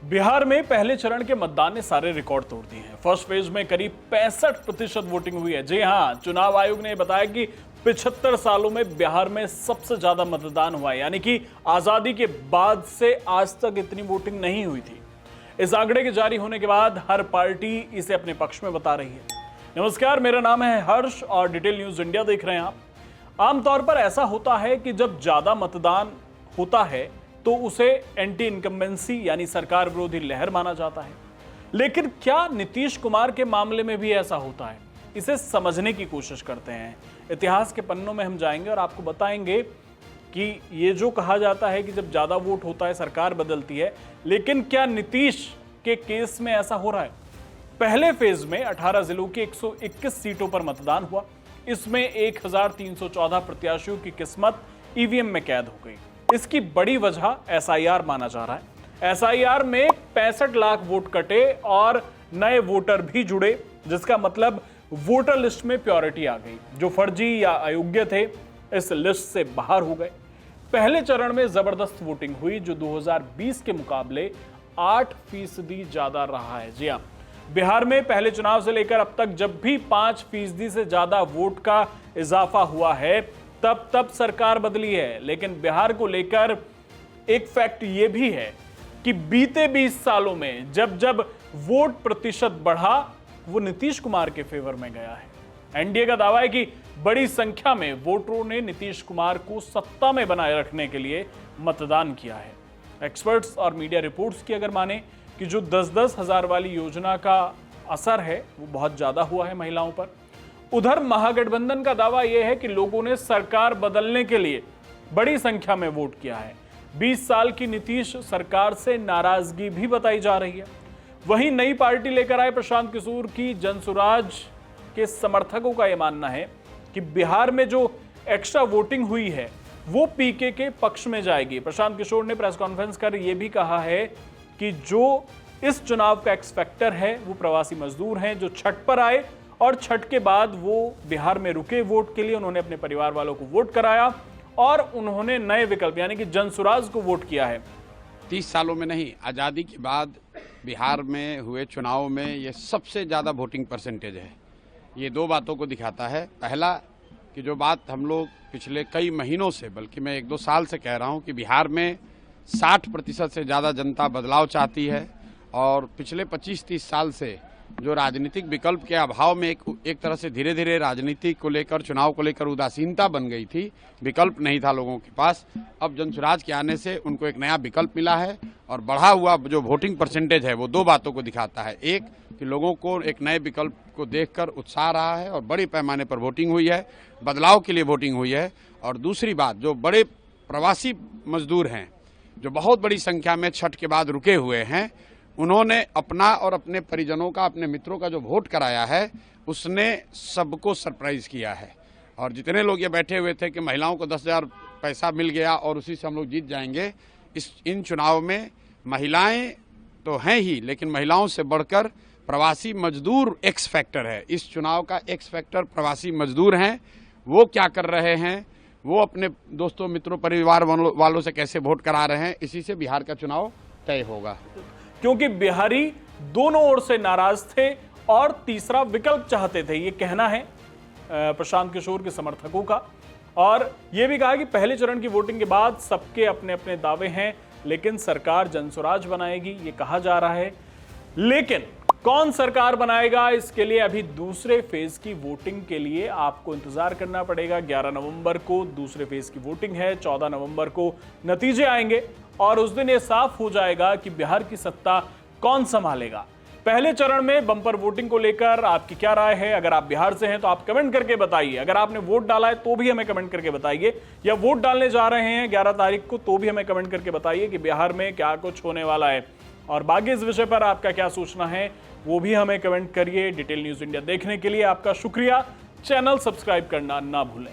बिहार में पहले चरण के मतदान ने सारे रिकॉर्ड तोड़ दिए हैं। फर्स्ट फेज में करीब 65% वोटिंग हुई है। जी हां, चुनाव आयोग ने बताया कि 75 सालों में बिहार में सबसे ज्यादा मतदान हुआ है, यानी कि आजादी के बाद से आज तक इतनी वोटिंग नहीं हुई थी। इस आंकड़े के जारी होने के बाद हर पार्टी इसे अपने पक्ष में बता रही है। नमस्कार, मेरा नाम है हर्ष और डिटेल न्यूज इंडिया देख रहे हैं आप। आमतौर पर ऐसा होता है कि जब ज्यादा मतदान होता है तो उसे एंटी इनकम्बेंसी यानी सरकार विरोधी लहर माना जाता है। लेकिन क्या नीतीश कुमार के मामले में भी ऐसा होता है? इसे समझने की कोशिश करते हैं। इतिहास के पन्नों में हम जाएंगे और आपको बताएंगे कि ये जो कहा जाता है कि जब ज्यादा वोट होता है सरकार बदलती है, लेकिन क्या नीतीश के केस में ऐसा हो रहा है? पहले फेज में 18 जिलों के 121 सीटों पर मतदान हुआ। इसमें 1314 प्रत्याशियों की किस्मत ईवीएम में कैद हो गई। इसकी बड़ी वजह एसआईआर माना जा रहा है। एसआईआर में 65 लाख वोट कटे और नए वोटर भी जुड़े, जिसका मतलब वोटर लिस्ट में प्योरिटी आ गई। जो फर्जी या अयोग्य थे इस लिस्ट से बाहर हो गए। पहले चरण में जबरदस्त वोटिंग हुई, जो 2020 के मुकाबले 8% ज्यादा रहा है। जी हां, बिहार में पहले चुनाव से लेकर अब तक जब भी 5% से ज्यादा वोट का इजाफा हुआ है तब सरकार बदली है। लेकिन बिहार को लेकर एक फैक्ट यह भी है कि बीते 20 सालों में जब जब वोट प्रतिशत बढ़ा वो नीतीश कुमार के फेवर में गया है। एनडीए का दावा है कि बड़ी संख्या में वोटरों ने नीतीश कुमार को सत्ता में बनाए रखने के लिए मतदान किया है। एक्सपर्ट्स और मीडिया रिपोर्ट्स की अगर माने कि जो 10-10 हजार वाली योजना का असर है वो बहुत ज्यादा हुआ है महिलाओं पर। उधर महागठबंधन का दावा यह है कि लोगों ने सरकार बदलने के लिए बड़ी संख्या में वोट किया है। 20 साल की नीतीश सरकार से नाराजगी भी बताई जा रही है। वहीं नई पार्टी लेकर आए प्रशांत किशोर की जनसुराज के समर्थकों का यह मानना है कि बिहार में जो एक्स्ट्रा वोटिंग हुई है वो पीके के पक्ष में जाएगी। प्रशांत किशोर ने प्रेस कॉन्फ्रेंस कर यह भी कहा है कि जो इस चुनाव का एक्स फैक्टर है वो प्रवासी मजदूर हैं, जो छठ पर आए और छठ के बाद वो बिहार में रुके वोट के लिए। उन्होंने अपने परिवार वालों को वोट कराया और उन्होंने नए विकल्प यानी कि जनसुराज को वोट किया है। 30 सालों में नहीं, आज़ादी के बाद बिहार में हुए चुनाव में ये सबसे ज़्यादा वोटिंग परसेंटेज है। ये दो बातों को दिखाता है। पहला कि जो बात हम लोग पिछले कई महीनों से, बल्कि मैं 1-2 साल से कह रहा हूँ कि बिहार में 60% से ज़्यादा जनता बदलाव चाहती है और पिछले 25-30 साल से जो राजनीतिक विकल्प के अभाव में एक तरह से धीरे धीरे राजनीति को लेकर, चुनाव को लेकर उदासीनता बन गई थी, विकल्प नहीं था लोगों के पास। अब जनसुराज के आने से उनको एक नया विकल्प मिला है और बढ़ा हुआ जो वोटिंग परसेंटेज है वो दो बातों को दिखाता है। एक कि लोगों को एक नए विकल्प को देखकर उत्साह रहा है और बड़े पैमाने पर वोटिंग हुई है, बदलाव के लिए वोटिंग हुई है। और दूसरी बात, जो बड़े प्रवासी मजदूर हैं जो बहुत बड़ी संख्या में छठ के बाद रुके हुए हैं, उन्होंने अपना और अपने परिजनों का, अपने मित्रों का जो वोट कराया है उसने सबको सरप्राइज किया है। और जितने लोग ये बैठे हुए थे कि महिलाओं को 10,000 पैसा मिल गया और उसी से हम लोग जीत जाएंगे, इन चुनाव में महिलाएं तो हैं ही, लेकिन महिलाओं से बढ़कर प्रवासी मजदूर एक्स फैक्टर है। इस चुनाव का एक्स फैक्टर प्रवासी मजदूर हैं। वो क्या कर रहे हैं, वो अपने दोस्तों, मित्रों, परिवार वालों से कैसे वोट करा रहे हैं, इसी से बिहार का चुनाव तय होगा। क्योंकि बिहारी दोनों ओर से नाराज थे और तीसरा विकल्प चाहते थे, ये कहना है प्रशांत किशोर के समर्थकों का। और यह भी कहा कि पहले चरण की वोटिंग के बाद सबके अपने अपने दावे हैं, लेकिन सरकार जनसुराज बनाएगी, ये कहा जा रहा है। लेकिन कौन सरकार बनाएगा, इसके लिए अभी दूसरे फेज की वोटिंग के लिए आपको इंतजार करना पड़ेगा। 11 नवंबर को दूसरे फेज की वोटिंग है, 14 नवंबर को नतीजे आएंगे और उस दिन यह साफ हो जाएगा कि बिहार की सत्ता कौन संभालेगा। पहले चरण में बम्पर वोटिंग को लेकर आपकी क्या राय है? अगर आप बिहार से हैं तो आप कमेंट करके बताइए। अगर आपने वोट डाला है तो भी हमें कमेंट करके बताइए, या वोट डालने जा रहे हैं 11 तारीख को तो भी हमें कमेंट करके बताइए कि बिहार में क्या कुछ होने वाला है। और बाकी इस विषय पर आपका क्या सोचना है वो भी हमें कमेंट करिए। डिटेल न्यूज इंडिया देखने के लिए आपका शुक्रिया। चैनल सब्सक्राइब करना ना भूलें।